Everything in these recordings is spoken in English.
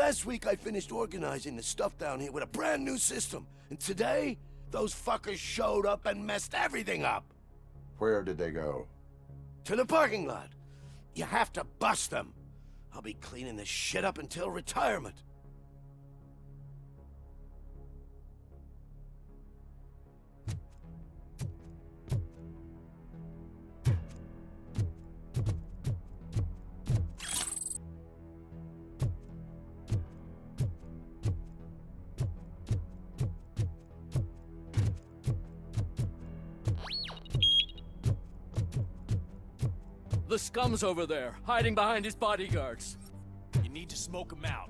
Last week I finished organizing the stuff down here with a brand new system. And today, those fuckers showed up and messed everything up. Where did they go? To the parking lot. You have to bust them. I'll be cleaning this shit up until retirement. The scum's over there, hiding behind his bodyguards. You need to smoke him out.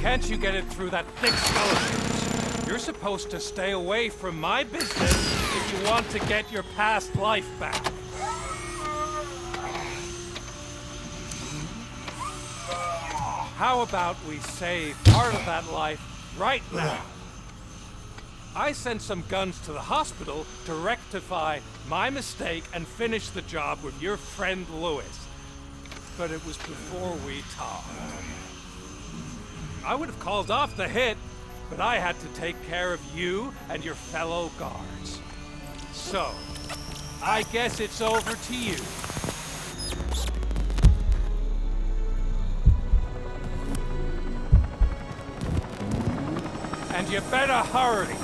Can't you get it through that thick skull of yours? You're supposed to stay away from my business if you want to get your past life back. How about we save part of that life right now? I sent some guns to the hospital to rectify my mistake and finish the job with your friend Lewis. But it was before we talked. I would have called off the hit, but I had to take care of you and your fellow guards. So, I guess it's over to you. And you better hurry.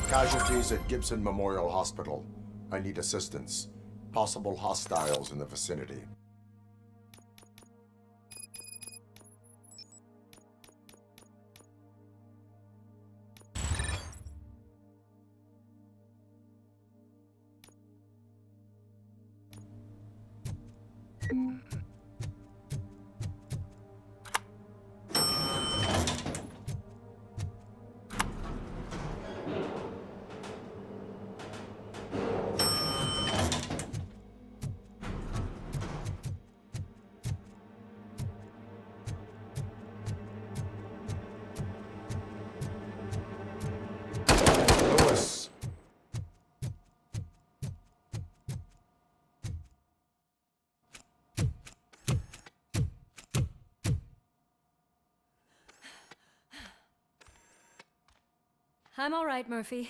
Casualties at Gibson Memorial Hospital. I need assistance. Possible hostiles in the vicinity. Lewis. I'm all right, Murphy.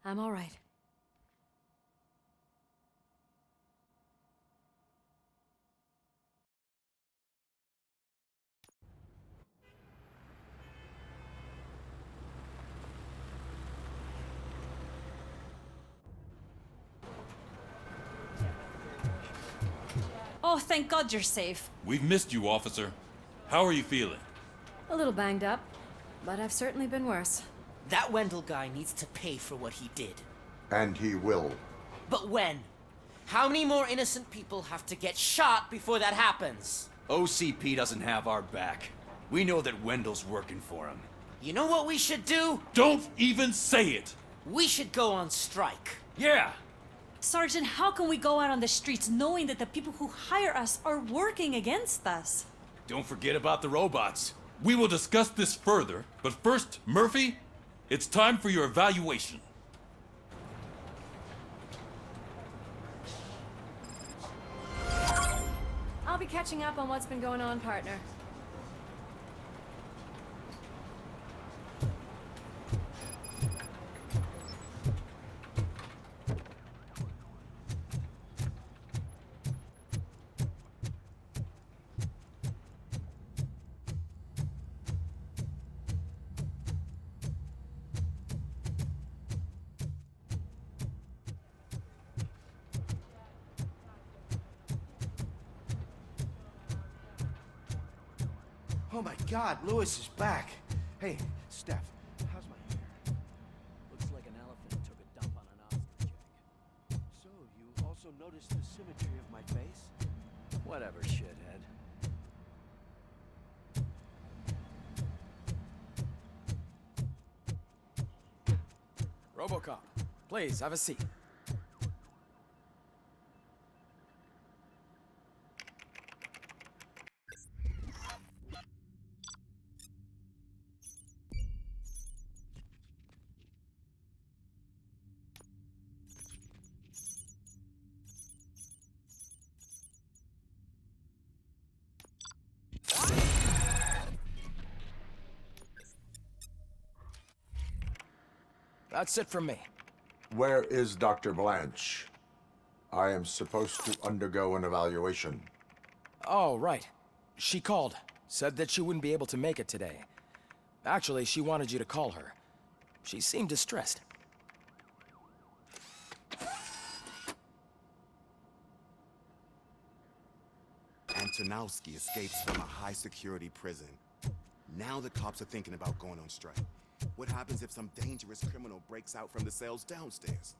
I'm all right. Oh, thank God you're safe. We've missed you, officer. How are you feeling? A little banged up, but I've certainly been worse. That Wendell guy needs to pay for what he did. And he will. But when? How many more innocent people have to get shot before that happens? OCP doesn't have our back. We know that Wendell's working for him. You know what we should do? Don't even say it! We should go on strike. Yeah! Sergeant, how can we go out on the streets knowing that the people who hire us are working against us? Don't forget about the robots. We will discuss this further, but first, Murphy, it's time for your evaluation. I'll be catching up on what's been going on, partner. Oh my God, Lewis is back. Hey, Steph, how's my hair? Looks like an elephant took a dump on an ostrich egg. So, you also noticed the symmetry of my face? Whatever, shithead. Robocop, please, have a seat. That's it from me. Where is Dr. Blanche? I am supposed to undergo an evaluation. Oh, right. She called. Said that she wouldn't be able to make it today. Actually, she wanted you to call her. She seemed distressed. Antonowski escapes from a high-security prison. Now the cops are thinking about going on strike. What happens if some dangerous criminal breaks out from the cells downstairs?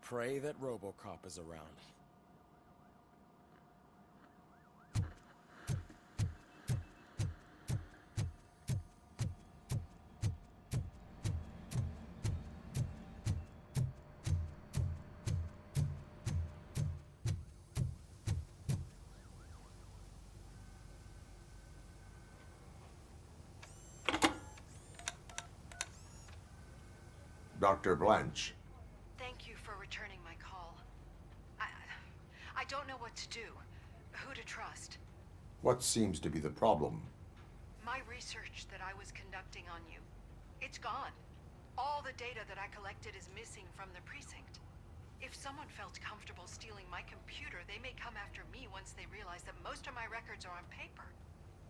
Pray that Robocop is around. Dr. Blanche. Thank you for returning my call. I don't know what to do. Who to trust. What seems to be the problem? My research that I was conducting on you, it's gone. All the data that I collected is missing from the precinct. If someone felt comfortable stealing my computer, they may come after me once they realize that most of my records are on paper.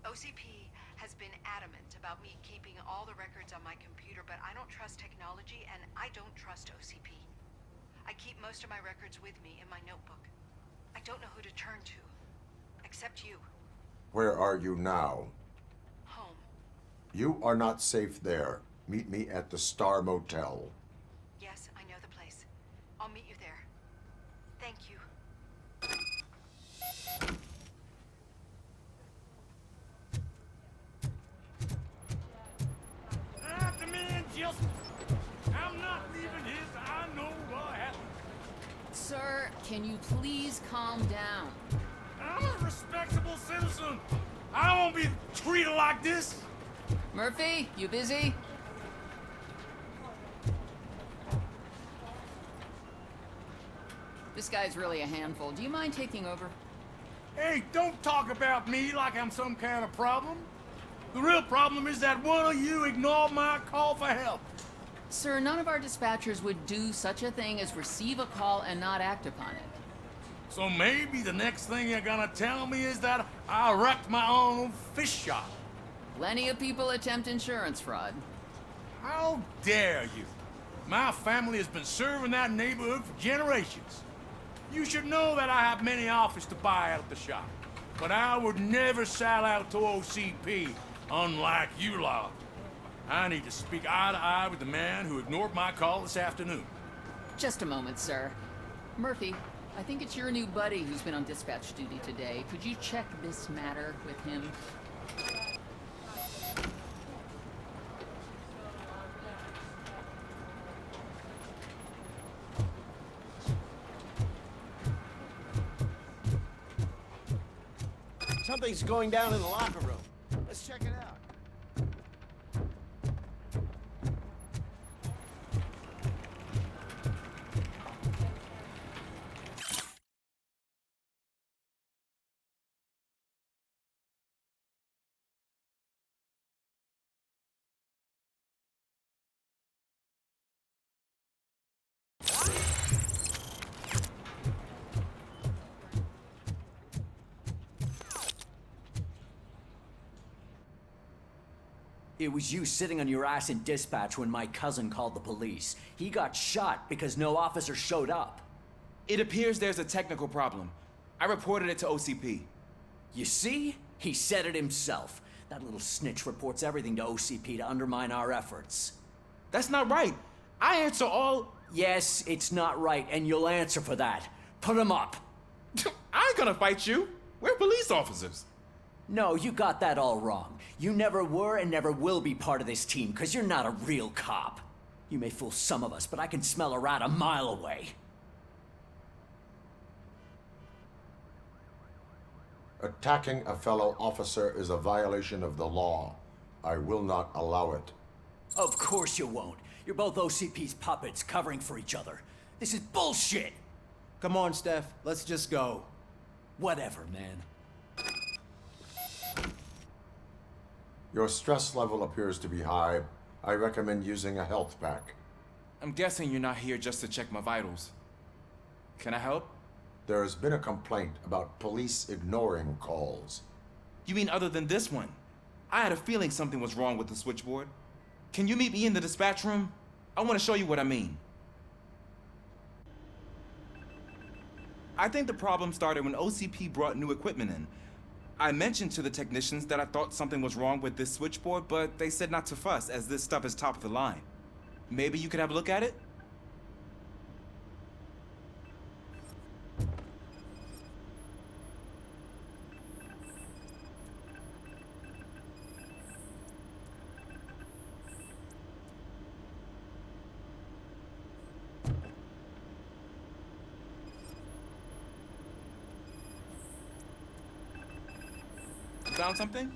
OCP has been adamant about me keeping all the records on my computer, but I don't trust technology and I don't trust OCP. I keep most of my records with me in my notebook. I don't know who to turn to, except you. Where are you now? Home. You are not safe there. Meet me at the Star Motel. Yes, I know the place. I'll meet you there. Thank you. The man just... I'm not leaving his... I know what happened. Sir, can you please calm down? I'm a respectable citizen. I won't be treated like this. Murphy, you busy? This guy's really a handful. Do you mind taking over? Hey, don't talk about me like I'm some kind of problem. The real problem is that one of you ignored my call for help. Sir, none of our dispatchers would do such a thing as receive a call and not act upon it. So maybe the next thing you're gonna tell me is that I wrecked my own fish shop. Plenty of people attempt insurance fraud. How dare you? My family has been serving that neighborhood for generations. You should know that I have many offers to buy out of the shop. But I would never sell out to OCP, unlike you lot. I need to speak eye to eye with the man who ignored my call this afternoon. Just a moment, sir. Murphy, I think it's your new buddy who's been on dispatch duty today. Could you check this matter with him? Something's going down in the locker room. Let's check it out. It was you sitting on your ass in dispatch when my cousin called the police. He got shot because no officer showed up. It appears there's a technical problem. I reported it to OCP. You see? He said it himself. That little snitch reports everything to OCP to undermine our efforts. That's not right. I answer all... Yes, it's not right, and you'll answer for that. Put him up. I ain't gonna fight you. We're police officers. No, you got that all wrong. You never were and never will be part of this team, because you're not a real cop. You may fool some of us, but I can smell a rat a mile away. Attacking a fellow officer is a violation of the law. I will not allow it. Of course you won't. You're both OCP's puppets covering for each other. This is bullshit! Come on, Steph. Let's just go. Whatever, man. Your stress level appears to be high. I recommend using a health pack. I'm guessing you're not here just to check my vitals. Can I help? There has been a complaint about police ignoring calls. You mean other than this one? I had a feeling something was wrong with the switchboard. Can you meet me in the dispatch room? I want to show you what I mean. I think the problem started when OCP brought new equipment in. I mentioned to the technicians that I thought something was wrong with this switchboard, but they said not to fuss, as this stuff is top of the line. Maybe you could have a look at it? Found something?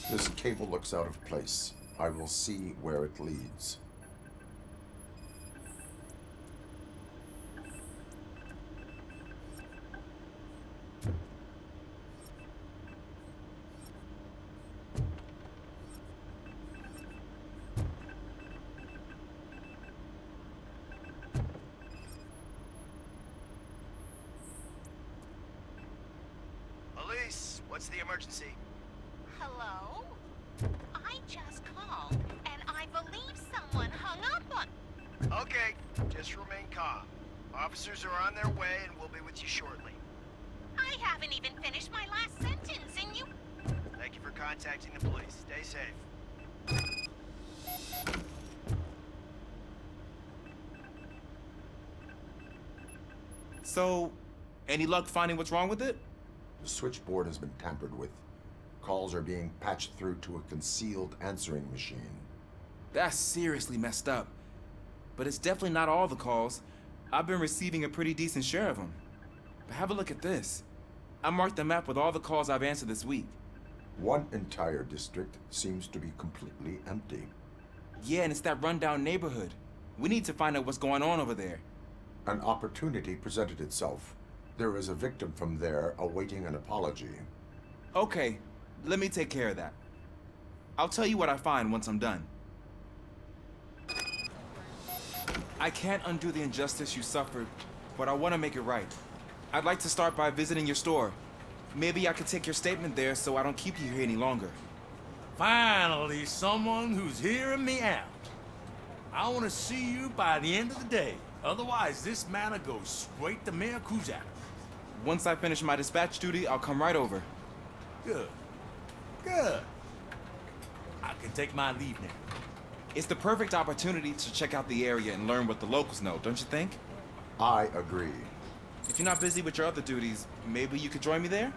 This cable looks out of place. I will see where it leads. Police, what's the emergency? Hello? I just called, and I believe someone hung up on... Okay, just remain calm. Officers are on their way and we'll be with you shortly. I haven't even finished my last sentence, and you... Thank you for contacting the police. Stay safe. So, any luck finding what's wrong with it? The switchboard has been tampered with. Calls are being patched through to a concealed answering machine. That's seriously messed up. But it's definitely not all the calls. I've been receiving a pretty decent share of them. But have a look at this. I marked the map with all the calls I've answered this week. One entire district seems to be completely empty. Yeah, and it's that rundown neighborhood. We need to find out what's going on over there. An opportunity presented itself. There is a victim from there awaiting an apology. Okay, let me take care of that. I'll tell you what I find once I'm done. I can't undo the injustice you suffered, but I want to make it right. I'd like to start by visiting your store. Maybe I could take your statement there so I don't keep you here any longer. Finally, someone who's hearing me out. I want to see you by the end of the day. Otherwise, this matter goes straight to Mayor Kuzak. Once I finish my dispatch duty, I'll come right over. Good. Good. I can take my leave now. It's the perfect opportunity to check out the area and learn what the locals know, don't you think? I agree. If you're not busy with your other duties, maybe you could join me there?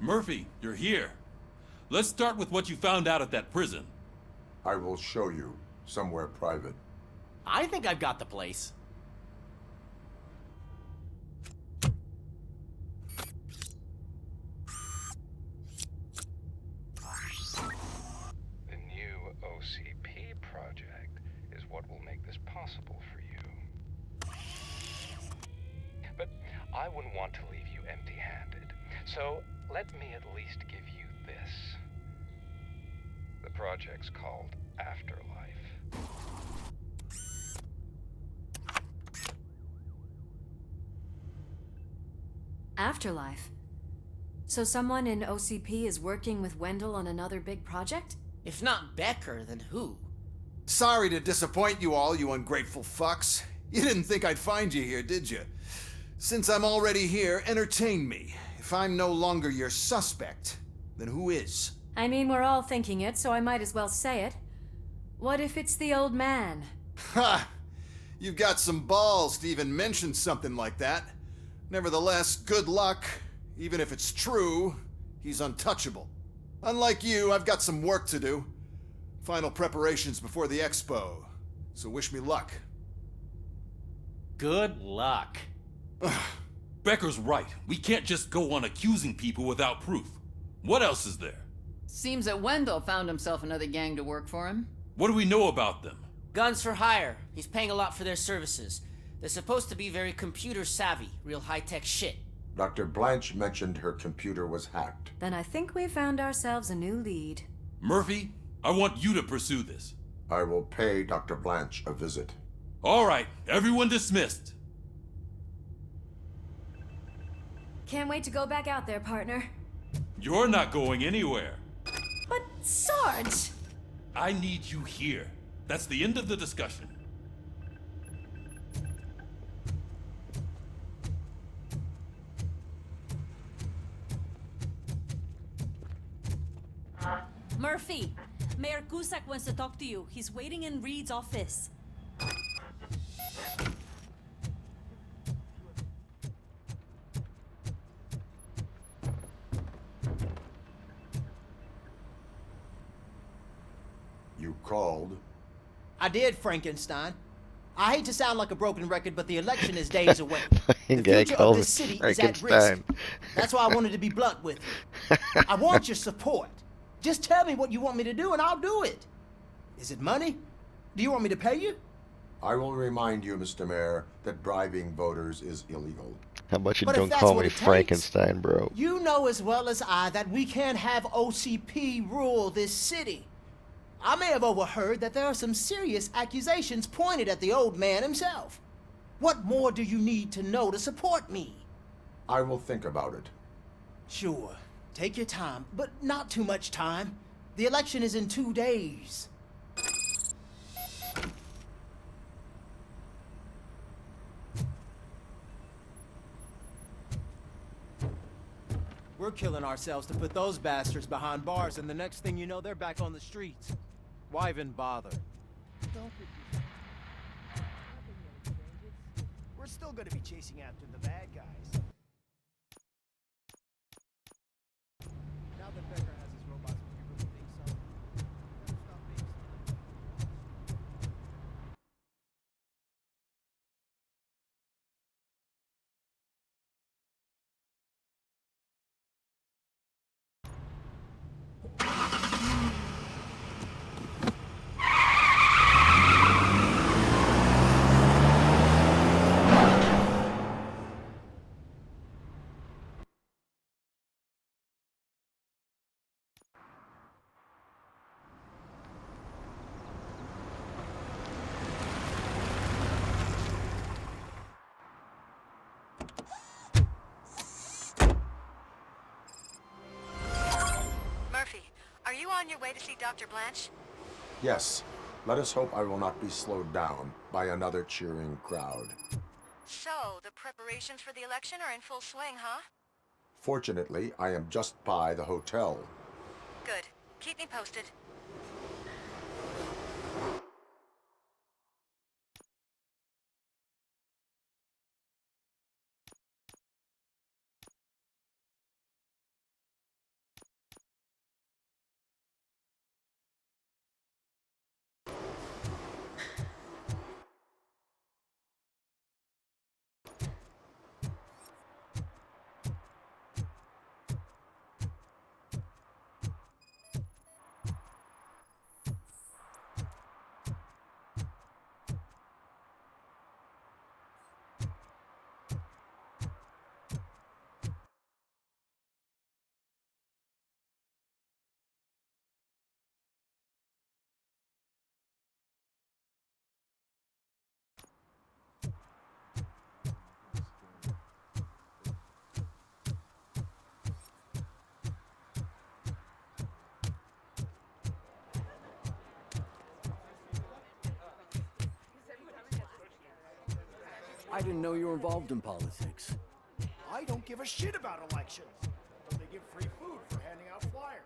Murphy, you're here. Let's start with what you found out at that prison. I will show you somewhere private. I think I've got the place. The new OCP project is what will make this possible for you. But I wouldn't want to leave you empty-handed. So let me at least give you this. The project's called Afterlife. Afterlife? So someone in OCP is working with Wendell on another big project? If not Becker, then who? Sorry to disappoint you all, you ungrateful fucks. You didn't think I'd find you here, did you? Since I'm already here, entertain me. If I'm no longer your suspect, then who is? I mean, we're all thinking it, so I might as well say it. What if it's the old man? Ha! You've got some balls to even mention something like that. Nevertheless, good luck. Even if it's true, he's untouchable. Unlike you, I've got some work to do. Final preparations before the expo. So wish me luck. Good luck. Becker's right. We can't just go on accusing people without proof. What else is there? Seems that Wendell found himself another gang to work for him. What do we know about them? Guns for hire. He's paying a lot for their services. They're supposed to be very computer savvy, real high-tech shit. Dr. Blanche mentioned her computer was hacked. Then I think we found ourselves a new lead. Murphy, I want you to pursue this. I will pay Dr. Blanche a visit. All right, everyone dismissed. Can't wait to go back out there, partner. You're not going anywhere. But, Sarge! I need you here. That's the end of the discussion. Murphy, Mayor Cusack wants to talk to you. He's waiting in Reed's office. You called? I did, Frankenstein. I hate to sound like a broken record, but the election is days away. The Guy future of calls this it city is at risk. Frankenstein. That's why I wanted to be blunt with you. I want your support. Just tell me what you want me to do and I'll do it. Is it money? Do you want me to pay you? I will remind you, Mr. Mayor, that bribing voters is illegal. How about you But if don't that's call what me it takes, Frankenstein, bro? You know as well as I that we can't have OCP rule this city. I may have overheard that there are some serious accusations pointed at the old man himself. What more do you need to know to support me? I will think about it. Sure. Take your time, but not too much time. The election is in 2 days. We're killing ourselves to put those bastards behind bars, and the next thing you know, they're back on the streets. Why even bother? We're still gonna be chasing after the bad guys. Now that Becker has his robots, we really think so. Never stop being so. Murphy, are you on your way to see Dr. Blanche? Yes. Let us hope I will not be slowed down by another cheering crowd. So, the preparations for the election are in full swing, huh? Fortunately, I am just by the hotel. Good. Keep me posted. I didn't know you were involved in politics. I don't give a shit about elections. But they give free food for handing out flyers.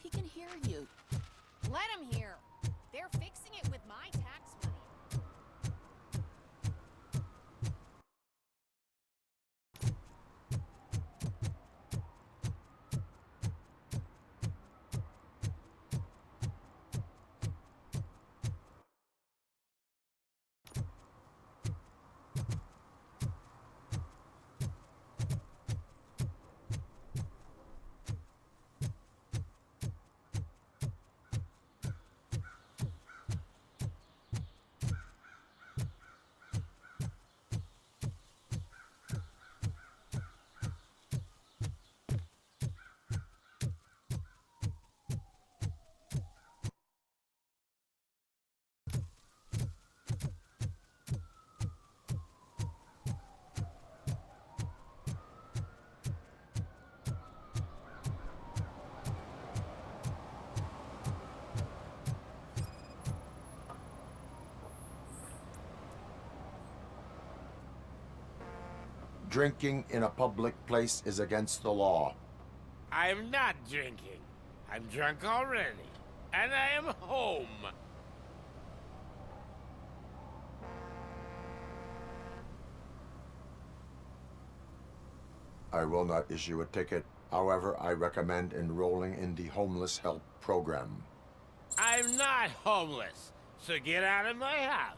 He can hear you. Let him hear. They're fixing it with my tax money. Drinking in a public place is against the law. I'm not drinking. I'm drunk already. And I am home. I will not issue a ticket. However, I recommend enrolling in the homeless help program. I'm not homeless, so get out of my house.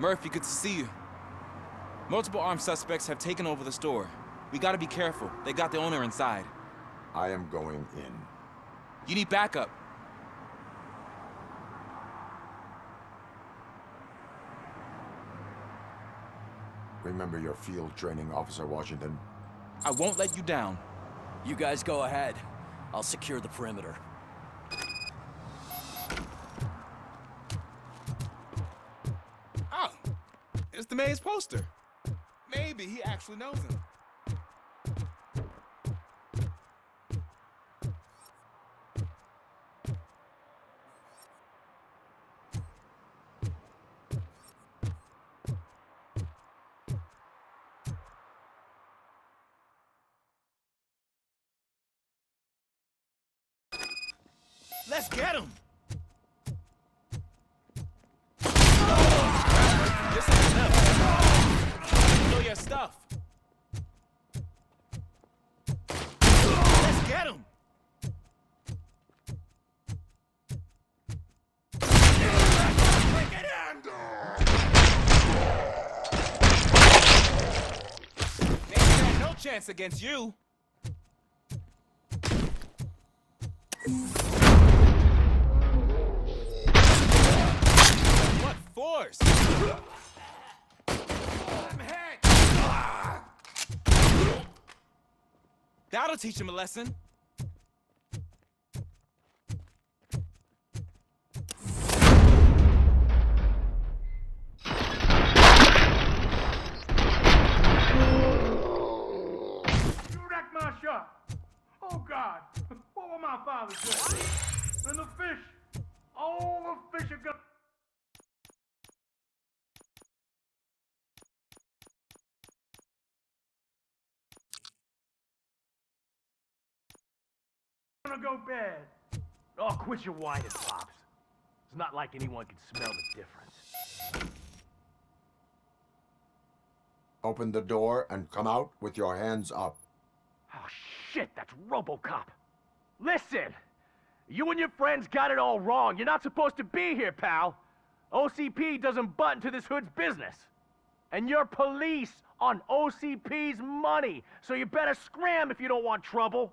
Murphy, good to see you. Multiple armed suspects have taken over the store. We gotta be careful. They got the owner inside. I am going in. You need backup. Remember your field training, Officer Washington. I won't let you down. You guys go ahead. I'll secure the perimeter. Oh, it's the mayor's poster. Maybe he actually knows him. Let's get him! This ain't enough. Know your stuff. Let's get him! They got no chance against you. What force? That'll teach him a lesson. You wrecked my shop. Oh, God. What will my father say? And the fish. All the fish are gone. Gonna go bad. Oh, quit your whining, Pops. It's not like anyone can smell the difference. Open the door and come out with your hands up. Oh, shit, that's Robocop. Listen! You and your friends got it all wrong. You're not supposed to be here, pal. OCP doesn't butt into this hood's business. And you're police on OCP's money, so you better scram if you don't want trouble.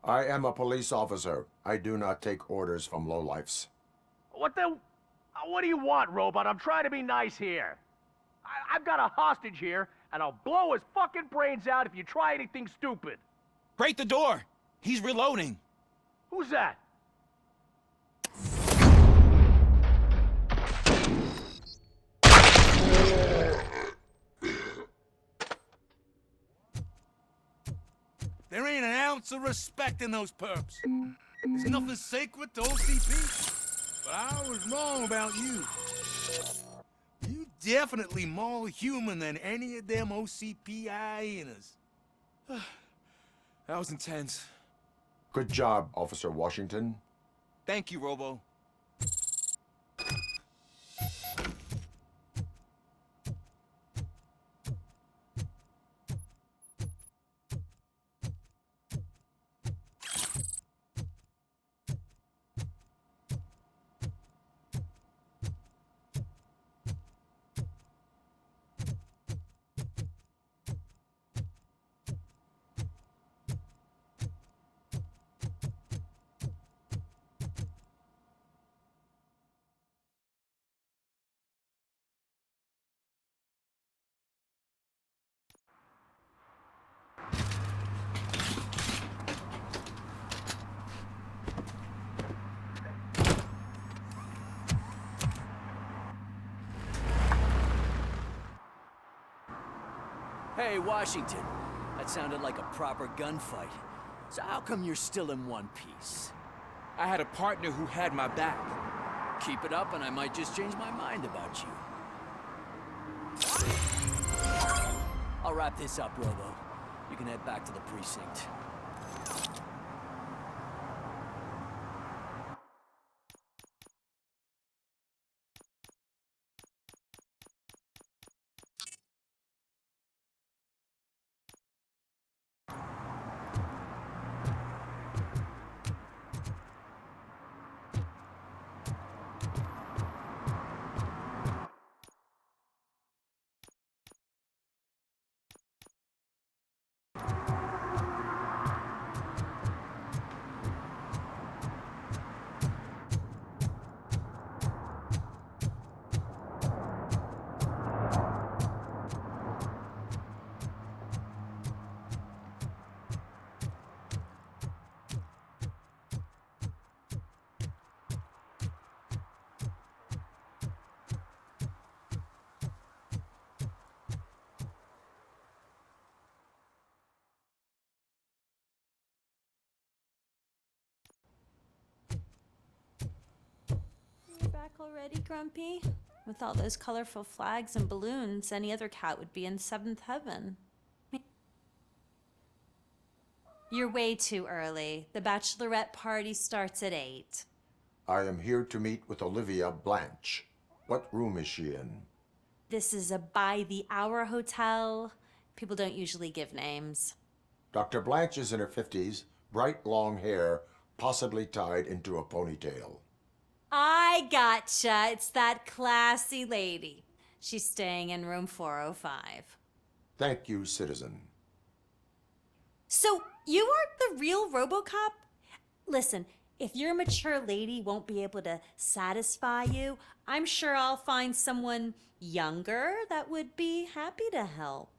I am a police officer. I do not take orders from lowlifes. What the... What do you want, Robot? I'm trying to be nice here. I've got a hostage here, and I'll blow his fucking brains out if you try anything stupid. Break the door! He's reloading. Who's that? There ain't an ounce of respect in those perps. There's nothing sacred to OCP. But I was wrong about you. You definitely more human than any of them OCP hyenas. That was intense. Good job, Officer Washington. Thank you, Robo. Hey, Washington. That sounded like a proper gunfight. So how come you're still in one piece? I had a partner who had my back. Keep it up and I might just change my mind about you. I'll wrap this up, Robo. You can head back to the precinct. You're back already, Grumpy? With all those colorful flags and balloons, any other cat would be in seventh heaven. You're way too early. The bachelorette party starts at 8. I am here to meet with Olivia Blanche. What room is she in? This is a by-the-hour hotel. People don't usually give names. Dr. Blanche is in her 50s, bright long hair, possibly tied into a ponytail. I gotcha. It's that classy lady. She's staying in room 405. Thank you, citizen. So, you aren't the real Robocop? Listen, if your mature lady won't be able to satisfy you, I'm sure I'll find someone younger that would be happy to help.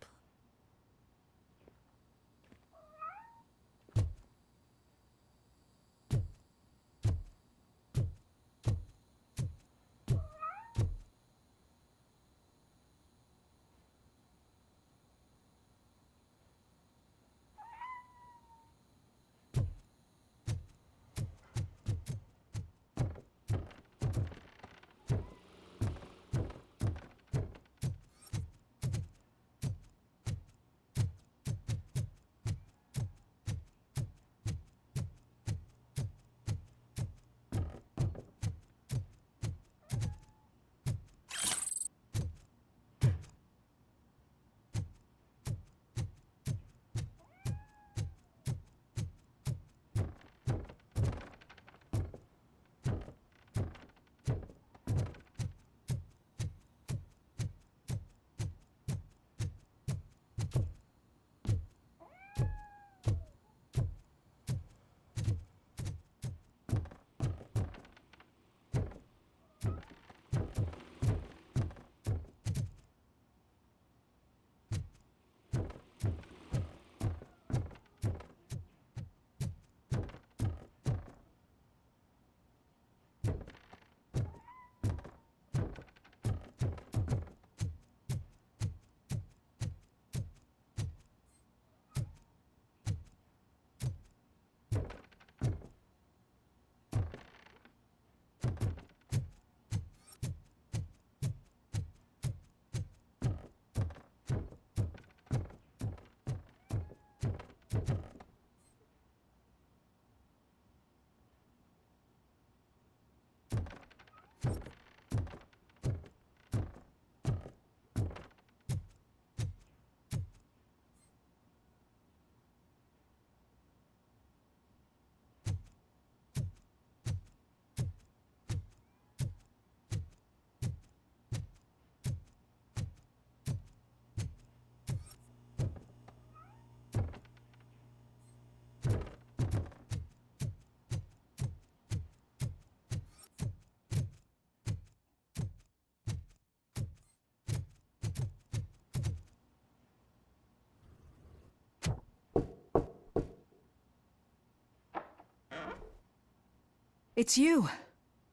It's you.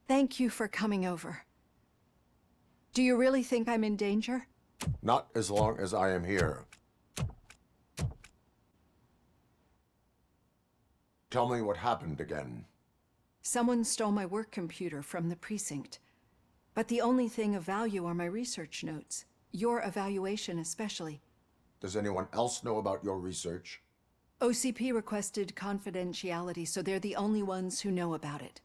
Thank you for coming over. Do you really think I'm in danger? Not as long as I am here. Tell me what happened again. Someone stole my work computer from the precinct. But the only thing of value are my research notes. Your evaluation especially. Does anyone else know about your research? OCP requested confidentiality, so they're the only ones who know about it.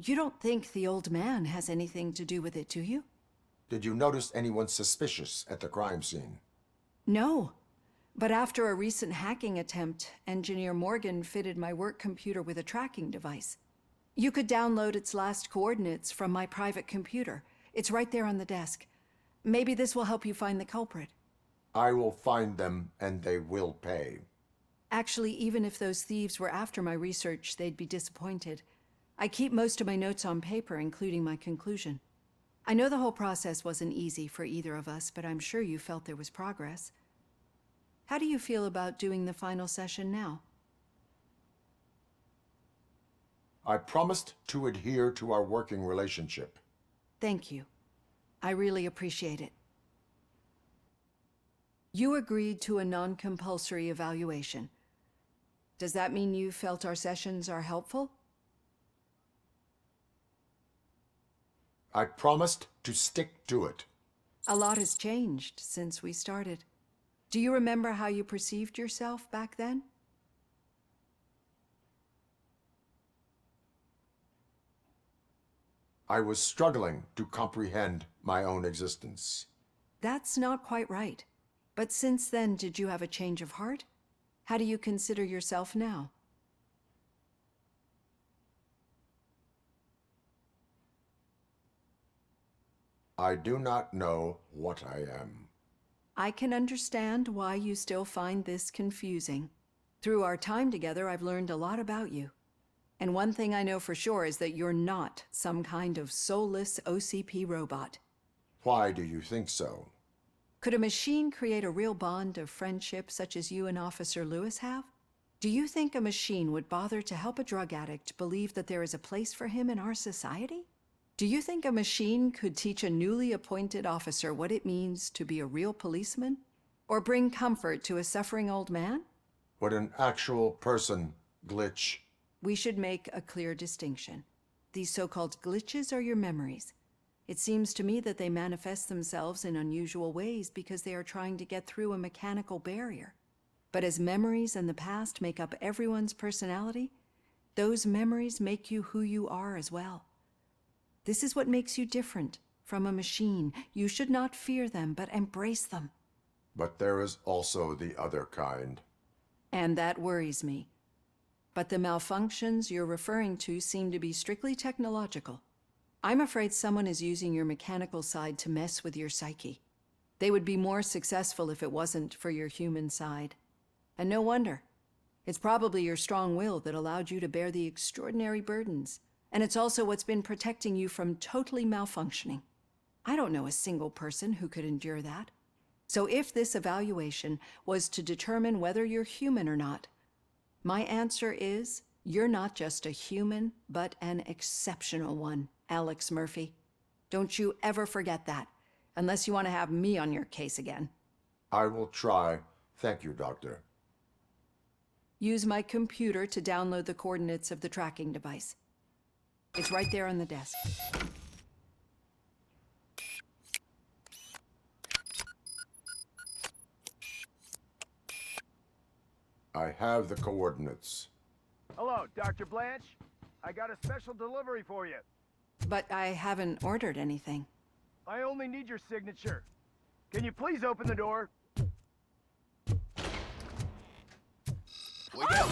You don't think the old man has anything to do with it, do you? Did you notice anyone suspicious at the crime scene? No. But after a recent hacking attempt, Engineer Morgan fitted my work computer with a tracking device. You could download its last coordinates from my private computer. It's right there on the desk. Maybe this will help you find the culprit. I will find them, and they will pay. Actually, even if those thieves were after my research, they'd be disappointed. I keep most of my notes on paper, including my conclusion. I know the whole process wasn't easy for either of us, but I'm sure you felt there was progress. How do you feel about doing the final session now? I promised to adhere to our working relationship. Thank you. I really appreciate it. You agreed to a non-compulsory evaluation. Does that mean you felt our sessions are helpful? I promised to stick to it. A lot has changed since we started. Do you remember how you perceived yourself back then? I was struggling to comprehend my own existence. That's not quite right. But since then, did you have a change of heart? How do you consider yourself now? I do not know what I am. I can understand why you still find this confusing. Through our time together, I've learned a lot about you. And one thing I know for sure is that you're not some kind of soulless OCP robot. Why do you think so? Could a machine create a real bond of friendship such as you and Officer Lewis have? Do you think a machine would bother to help a drug addict believe that there is a place for him in our society? Do you think a machine could teach a newly appointed officer what it means to be a real policeman? Or bring comfort to a suffering old man? Would an actual person glitch? We should make a clear distinction. These so-called glitches are your memories. It seems to me that they manifest themselves in unusual ways because they are trying to get through a mechanical barrier. But as memories and the past make up everyone's personality, those memories make you who you are as well. This is what makes you different from a machine. You should not fear them, but embrace them. But there is also the other kind. And that worries me. But the malfunctions you're referring to seem to be strictly technological. I'm afraid someone is using your mechanical side to mess with your psyche. They would be more successful if it wasn't for your human side. And no wonder. It's probably your strong will that allowed you to bear the extraordinary burdens. And it's also what's been protecting you from totally malfunctioning. I don't know a single person who could endure that. So if this evaluation was to determine whether you're human or not, my answer is, you're not just a human, but an exceptional one, Alex Murphy. Don't you ever forget that, unless you want to have me on your case again. I will try. Thank you, Doctor. Use my computer to download the coordinates of the tracking device. It's right there on the desk. I have the coordinates. Hello, Dr. Blanche. I got a special delivery for you. But I haven't ordered anything. I only need your signature. Can you please open the door? We got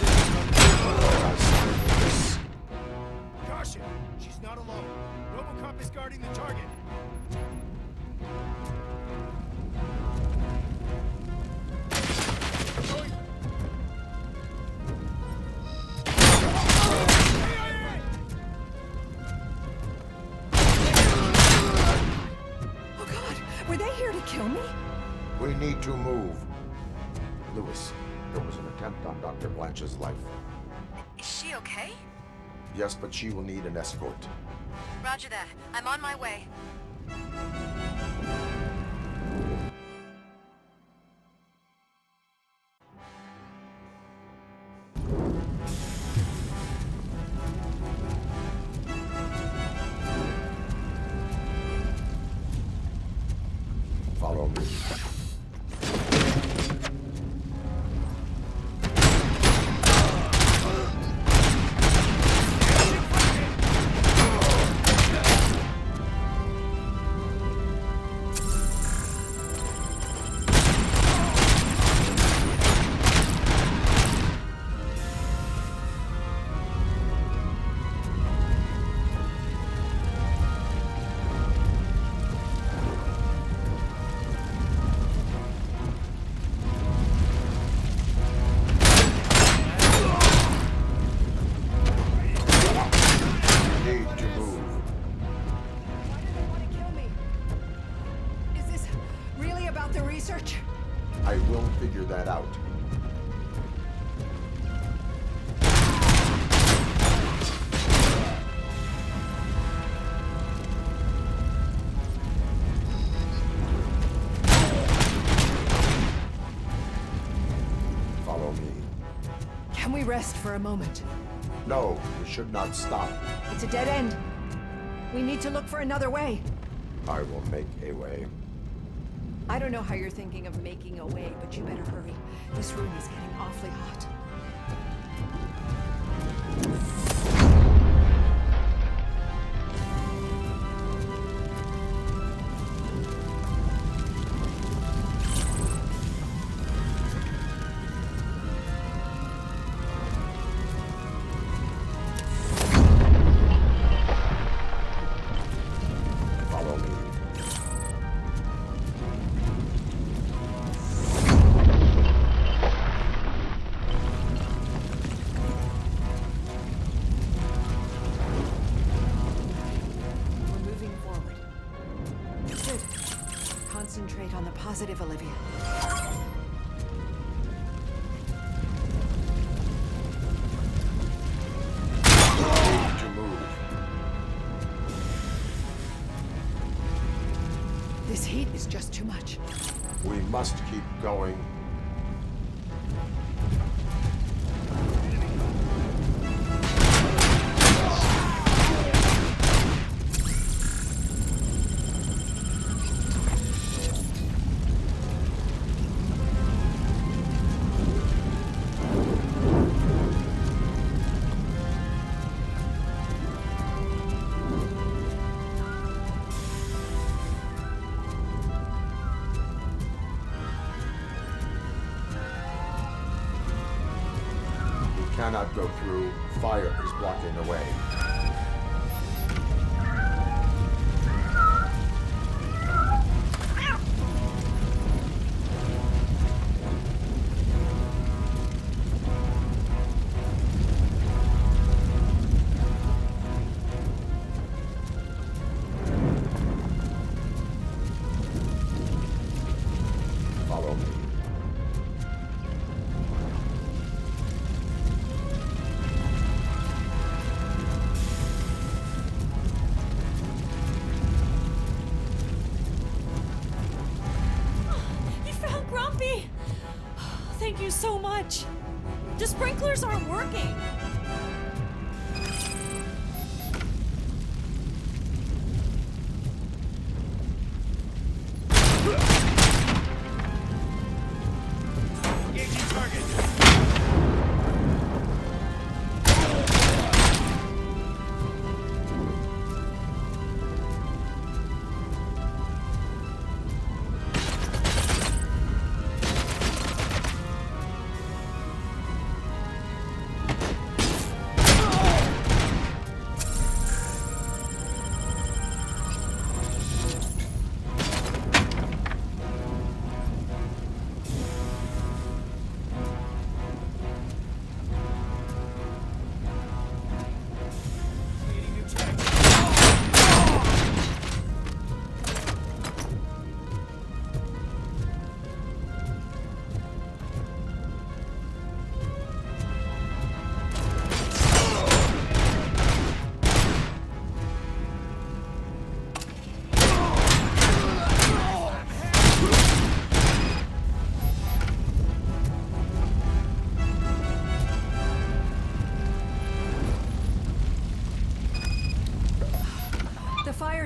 Caution! She's not alone. Robocop is guarding the target. Oh God, were they here to kill me? We need to move. Lewis, there was an attempt on Dr. Blanche's life. Is she okay? Yes, but she will need an escort. Roger that. I'm on my way. Follow me. I will figure that out. Follow me. Can we rest for a moment? No, we should not stop. It's a dead end. We need to look for another way. I will make a way. I don't know how you're thinking of making a way, but you better hurry. This room is getting awfully hot. Concentrate on the positive, Olivia. Need to move. This heat is just too much. We must keep going. Cannot go through. Fire is blocking the way. Follow me. Thank you so much. The sprinklers aren't working. Engaging target.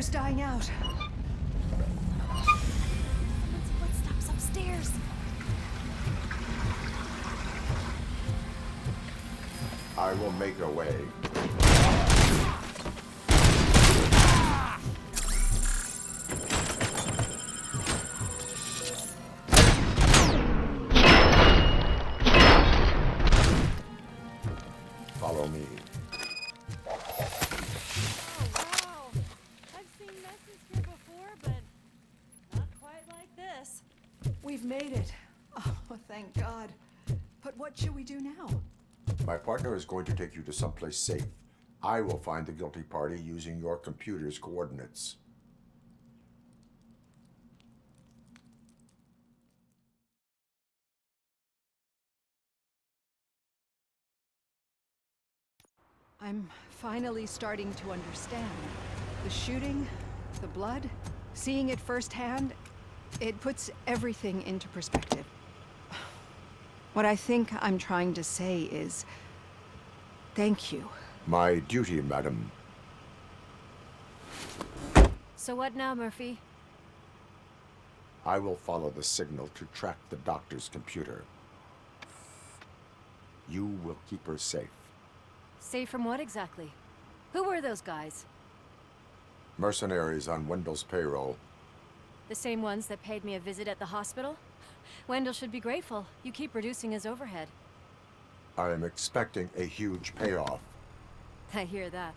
fire's dying out. Someone's footsteps upstairs. I will make a way. Follow me. Oh, wow. I've seen messes here before, but not quite like this. We've made it. Oh, thank God. But what should we do now? My partner is going to take you to someplace safe. I will find the guilty party using your computer's coordinates. I'm finally starting to understand. The shooting, the blood, seeing it firsthand, it puts everything into perspective. What I think I'm trying to say is, thank you. My duty, madam. So what now, Murphy? I will follow the signal to track the doctor's computer. You will keep her safe. Safe from what exactly? Who were those guys? Mercenaries on Wendell's payroll. The same ones that paid me a visit at the hospital? Wendell should be grateful. You keep reducing his overhead. I am expecting a huge payoff. I hear that.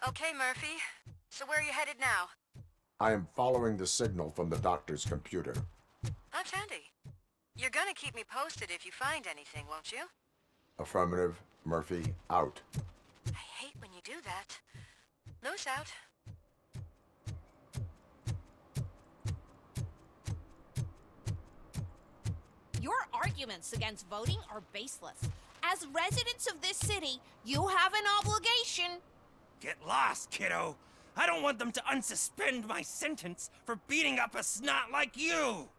Okay, Murphy. So where are you headed now? I am following the signal from the doctor's computer. That's handy. You're gonna keep me posted if you find anything, won't you? Affirmative. Murphy, out. I hate when you do that. Loose out. Your arguments against voting are baseless. As residents of this city, you have an obligation. Get lost, kiddo. I don't want them to unsuspend my sentence for beating up a snot like you.